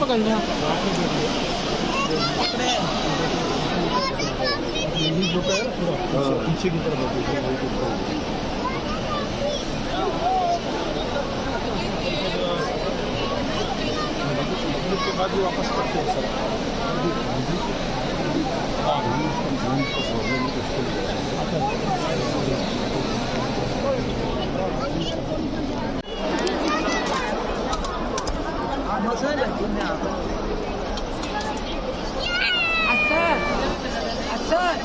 पकड़ना पीछे की तरफ के बाद वापस करते हैं सर